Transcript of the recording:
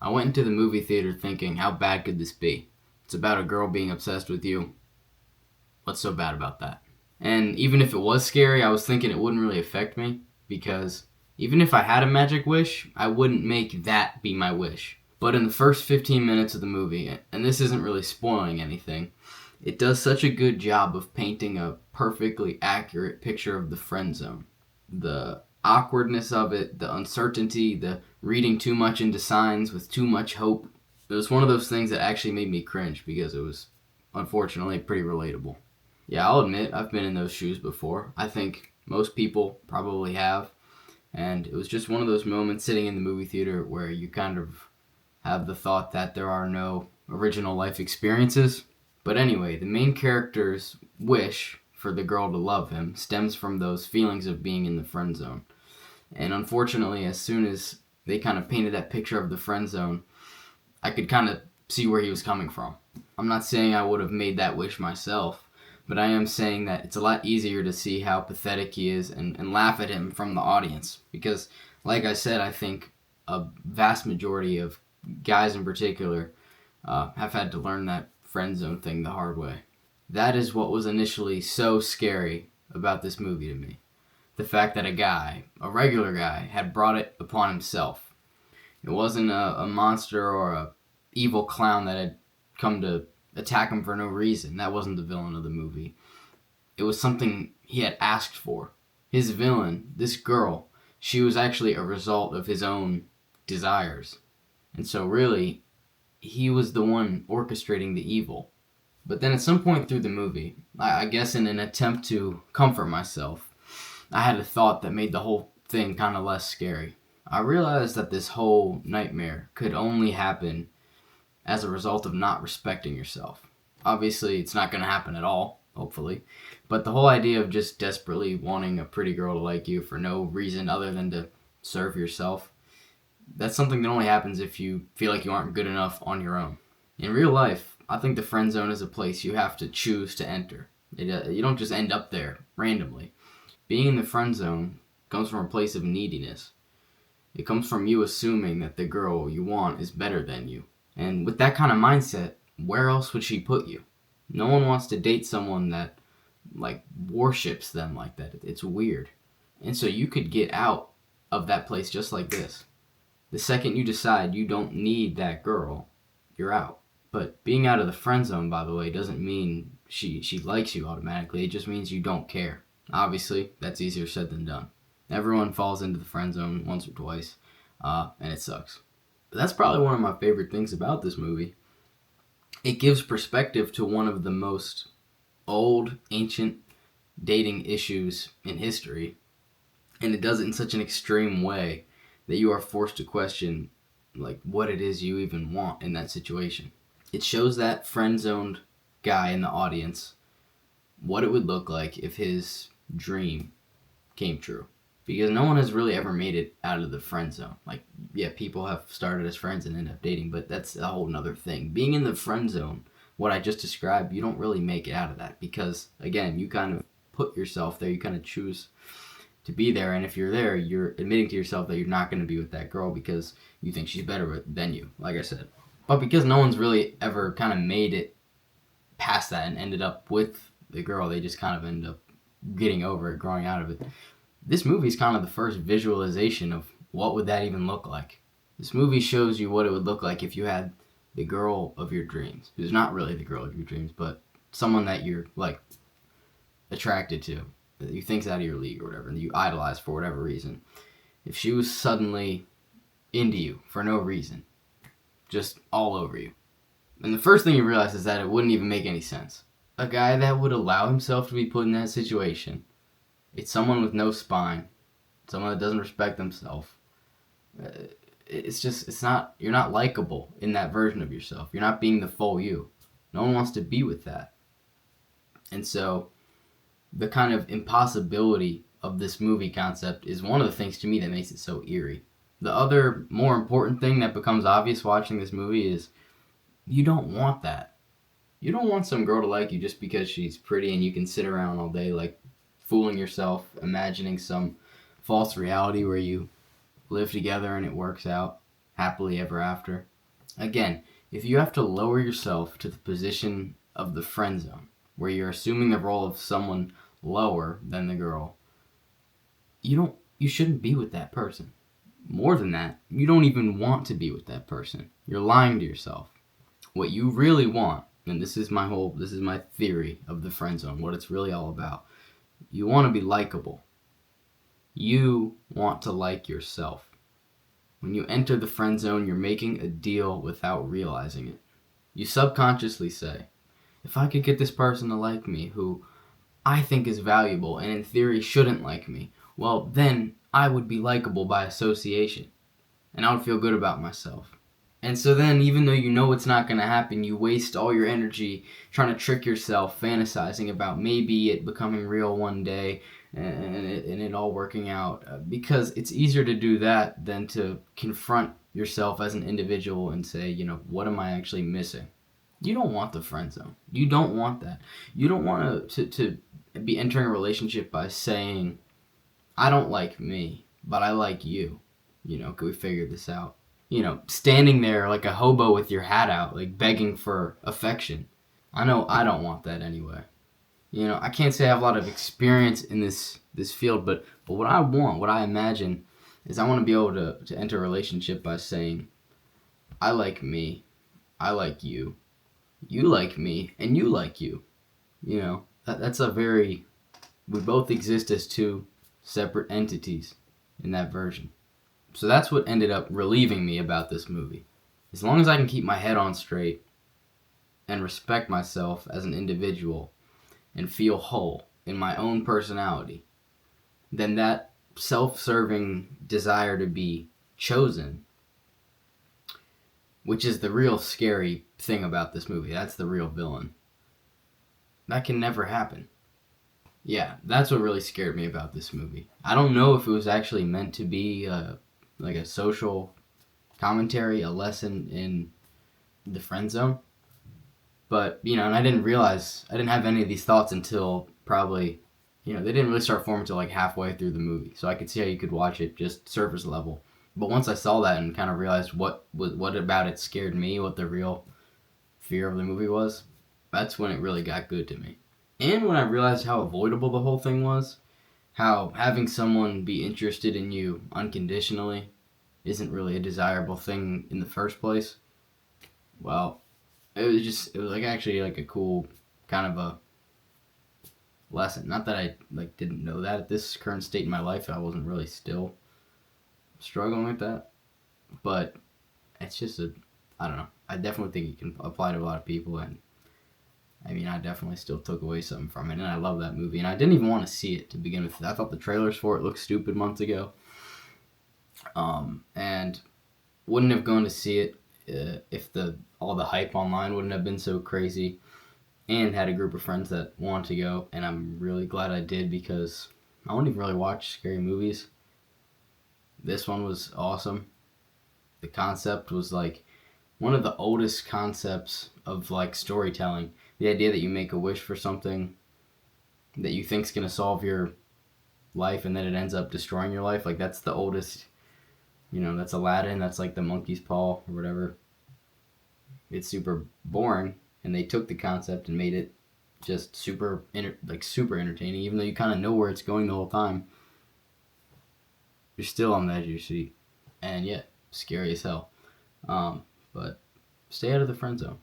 I went into the movie theater thinking, how bad could this be? It's about a girl being obsessed with you. What's so bad about that? And even if it was scary, I was thinking it wouldn't really affect me because even if I had a magic wish, I wouldn't make that be my wish. But in the first 15 minutes of the movie, and this isn't really spoiling anything, it does such a good job of painting a perfectly accurate picture of the friend zone. The awkwardness of it, the uncertainty, the reading too much into signs with too much hope. It was one of those things that actually made me cringe because it was, unfortunately, pretty relatable. Yeah, I'll admit, I've been in those shoes before. I think most people probably have. And it was just one of those moments sitting in the movie theater where you kind of have the thought that there are no original life experiences. But anyway, the main character's wish for the girl to love him stems from those feelings of being in the friend zone. And unfortunately, as soon as they kind of painted that picture of the friend zone, I could kind of see where he was coming from. I'm not saying I would have made that wish myself, but I am saying that it's a lot easier to see how pathetic he is and laugh at him from the audience. Because, like I said, I think a vast majority of guys in particular have had to learn that friend zone thing the hard way. That is what was initially so scary about this movie to me. The fact that a guy, a regular guy, had brought it upon himself. It wasn't a monster or a evil clown that had come to attack him for no reason. That wasn't the villain of the movie. It was something he had asked for. His villain, this girl, she was actually a result of his own desires. And so really, he was the one orchestrating the evil. But then at some point through the movie, I guess in an attempt to comfort myself, I had a thought that made the whole thing kind of less scary. I realized that this whole nightmare could only happen as a result of not respecting yourself. Obviously, it's not going to happen at all, hopefully. But the whole idea of just desperately wanting a pretty girl to like you for no reason other than to serve yourself, that's something that only happens if you feel like you aren't good enough on your own. In real life, I think the friend zone is a place you have to choose to enter. You don't just end up there randomly. Being in the friend zone comes from a place of neediness. It comes from you assuming that the girl you want is better than you. And with that kind of mindset, where else would she put you? No one wants to date someone that, worships them like that. It's weird. And so you could get out of that place just like this. The second you decide you don't need that girl, you're out. But being out of the friend zone, by the way, doesn't mean she likes you automatically. It just means you don't care. Obviously, that's easier said than done. Everyone falls into the friend zone once or twice, and it sucks. But that's probably one of my favorite things about this movie. It gives perspective to one of the most old, ancient dating issues in history, and it does it in such an extreme way that you are forced to question what it is you even want in that situation. It shows that friend-zoned guy in the audience what it would look like if his dream came true. Because no one has really ever made it out of the friend zone. People have started as friends and end up dating, but that's a whole nother thing. Being in the friend zone, what I just described, you don't really make it out of that. Because, again, you kind of put yourself there. You kind of choose to be there. And if you're there, you're admitting to yourself that you're not going to be with that girl because you think she's better than you, like I said. But because no one's really ever kind of made it past that and ended up with the girl, they just kind of end up getting over it, growing out of it. This movie is kind of the first visualization of what would that even look like. This movie shows you what it would look like if you had the girl of your dreams, who's not really the girl of your dreams, but someone that you're attracted to, that you think's out of your league or whatever, and you idolize for whatever reason. If she was suddenly into you for no reason, just all over you, and the first thing you realize is that it wouldn't even make any sense. A guy that would allow himself to be put in that situation, it's someone with no spine, someone that doesn't respect themselves. You're not likable in that version of yourself. You're not being the full you. No one wants to be with that. And so, the kind of impossibility of this movie concept is one of the things to me that makes it so eerie. The other more important thing that becomes obvious watching this movie is you don't want that. You don't want some girl to like you just because she's pretty and you can sit around all day fooling yourself, imagining some false reality where you live together and it works out happily ever after. Again, if you have to lower yourself to the position of the friend zone, where you're assuming the role of someone lower than the girl, you shouldn't be with that person. More than that, you don't even want to be with that person. You're lying to yourself. What you really want, and this is my theory of the friend zone, what it's really all about. You want to be likable. You want to like yourself. When you enter the friend zone, you're making a deal without realizing it. You subconsciously say, if I could get this person to like me who I think is valuable and in theory shouldn't like me, well, then I would be likable by association and I would feel good about myself. And so then, even though you know it's not going to happen, you waste all your energy trying to trick yourself, fantasizing about maybe it becoming real one day and it all working out. Because it's easier to do that than to confront yourself as an individual and say, what am I actually missing? You don't want the friend zone. You don't want that. You don't want to be entering a relationship by saying, I don't like me, but I like you. Can we figure this out? Standing there like a hobo with your hat out, like begging for affection. I know I don't want that anyway. I can't say I have a lot of experience in this field, but what I want, what I imagine, is I want to be able to enter a relationship by saying, I like me, I like you like me, and you like you. That's a very, we both exist as two separate entities in that version. So that's what ended up relieving me about this movie. As long as I can keep my head on straight and respect myself as an individual and feel whole in my own personality, then that self-serving desire to be chosen, which is the real scary thing about this movie, that's the real villain, that can never happen. Yeah, that's what really scared me about this movie. I don't know if it was actually meant to be like a social commentary, a lesson in the friend zone. But, and I didn't have any of these thoughts until probably, they didn't really start forming until like halfway through the movie. So I could see how you could watch it just surface level. But once I saw that and kind of realized what about it scared me, what the real fear of the movie was, that's when it really got good to me. And when I realized how avoidable the whole thing was, how having someone be interested in you unconditionally isn't really a desirable thing in the first place, well, it was like actually like a cool kind of a lesson. Not that I like didn't know that at this current state in my life, I wasn't really still struggling with that, but it's just I don't know. I definitely think it can apply to a lot of people, and I mean, I definitely still took away something from it, and I love that movie, and I didn't even want to see it to begin with. I thought the trailers for it looked stupid months ago, and wouldn't have gone to see it if all the hype online wouldn't have been so crazy, and had a group of friends that wanted to go, and I'm really glad I did because I don't even really watch scary movies. This one was awesome. The concept was like one of the oldest concepts of like storytelling. The idea that you make a wish for something that you think's gonna solve your life and then it ends up destroying your life. Like that's the oldest, that's Aladdin, that's like the monkey's paw or whatever. It's super boring, and they took the concept and made it just super entertaining, even though you kind of know where it's going the whole time. You're still on the edge of your seat, and yeah, scary as hell. But stay out of the friend zone.